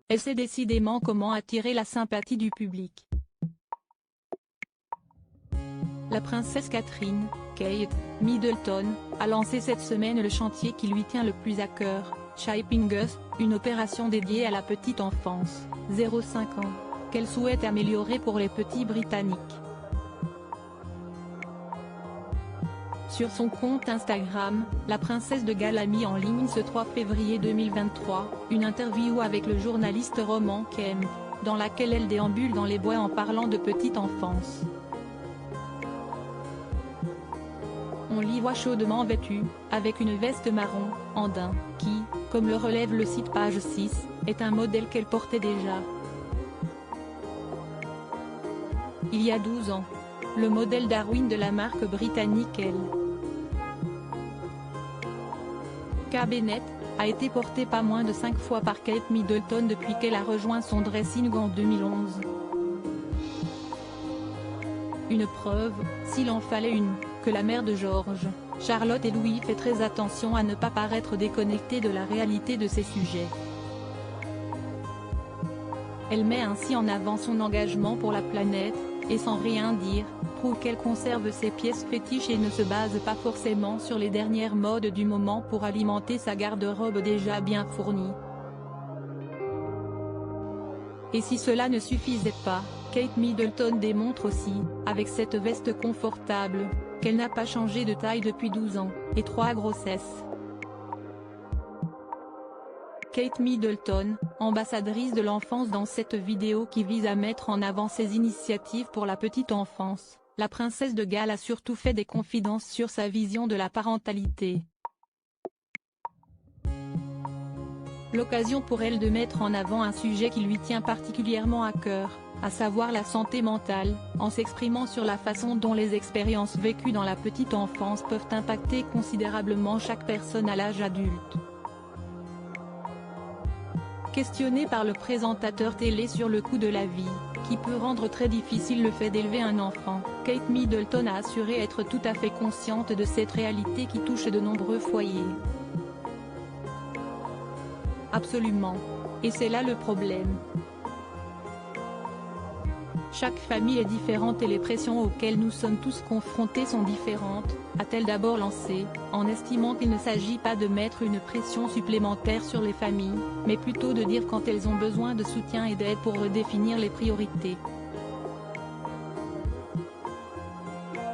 elle sait décidément comment attirer la sympathie du public. La princesse Catherine, Kate Middleton, a lancé cette semaine le chantier qui lui tient le plus à cœur, Shaping Us, une opération dédiée à la petite enfance, 0-5 ans, qu'elle souhaite améliorer pour les petits Britanniques. Sur son compte Instagram, la princesse de Galles a mis en ligne ce 3 février 2023, une interview avec le journaliste Roman Kemp, dans laquelle elle déambule dans les bois en parlant de petite enfance. On l'y voit chaudement vêtue, avec une veste marron, en daim, qui, comme le relève le site Page 6, est un modèle qu'elle portait déjà. Il y a 12 ans. Le modèle Darwin de la marque britannique L.K. Bennett, a été porté pas moins de 5 fois par Kate Middleton depuis qu'elle a rejoint son dressing en 2011. Une preuve, s'il en fallait une, que la mère de George, Charlotte et Louis fait très attention à ne pas paraître déconnectée de la réalité de ces sujets. Elle met ainsi en avant son engagement pour la planète, et sans rien dire, prouve qu'elle conserve ses pièces fétiches et ne se base pas forcément sur les dernières modes du moment pour alimenter sa garde-robe déjà bien fournie. Et si cela ne suffisait pas, Kate Middleton démontre aussi, avec cette veste confortable, qu'elle n'a pas changé de taille depuis 12 ans, et 3 grossesses. Kate Middleton, ambassadrice de l'enfance dans cette vidéo qui vise à mettre en avant ses initiatives pour la petite enfance, la princesse de Galles a surtout fait des confidences sur sa vision de la parentalité. L'occasion pour elle de mettre en avant un sujet qui lui tient particulièrement à cœur, à savoir la santé mentale, en s'exprimant sur la façon dont les expériences vécues dans la petite enfance peuvent impacter considérablement chaque personne à l'âge adulte. Questionnée par le présentateur télé sur le coût de la vie, qui peut rendre très difficile le fait d'élever un enfant, Kate Middleton a assuré être tout à fait consciente de cette réalité qui touche de nombreux foyers. Absolument. Et c'est là le problème. Chaque famille est différente et les pressions auxquelles nous sommes tous confrontés sont différentes, a-t-elle d'abord lancé, en estimant qu'il ne s'agit pas de mettre une pression supplémentaire sur les familles, mais plutôt de dire quand elles ont besoin de soutien et d'aide pour redéfinir les priorités.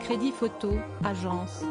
Crédit Photo, agence.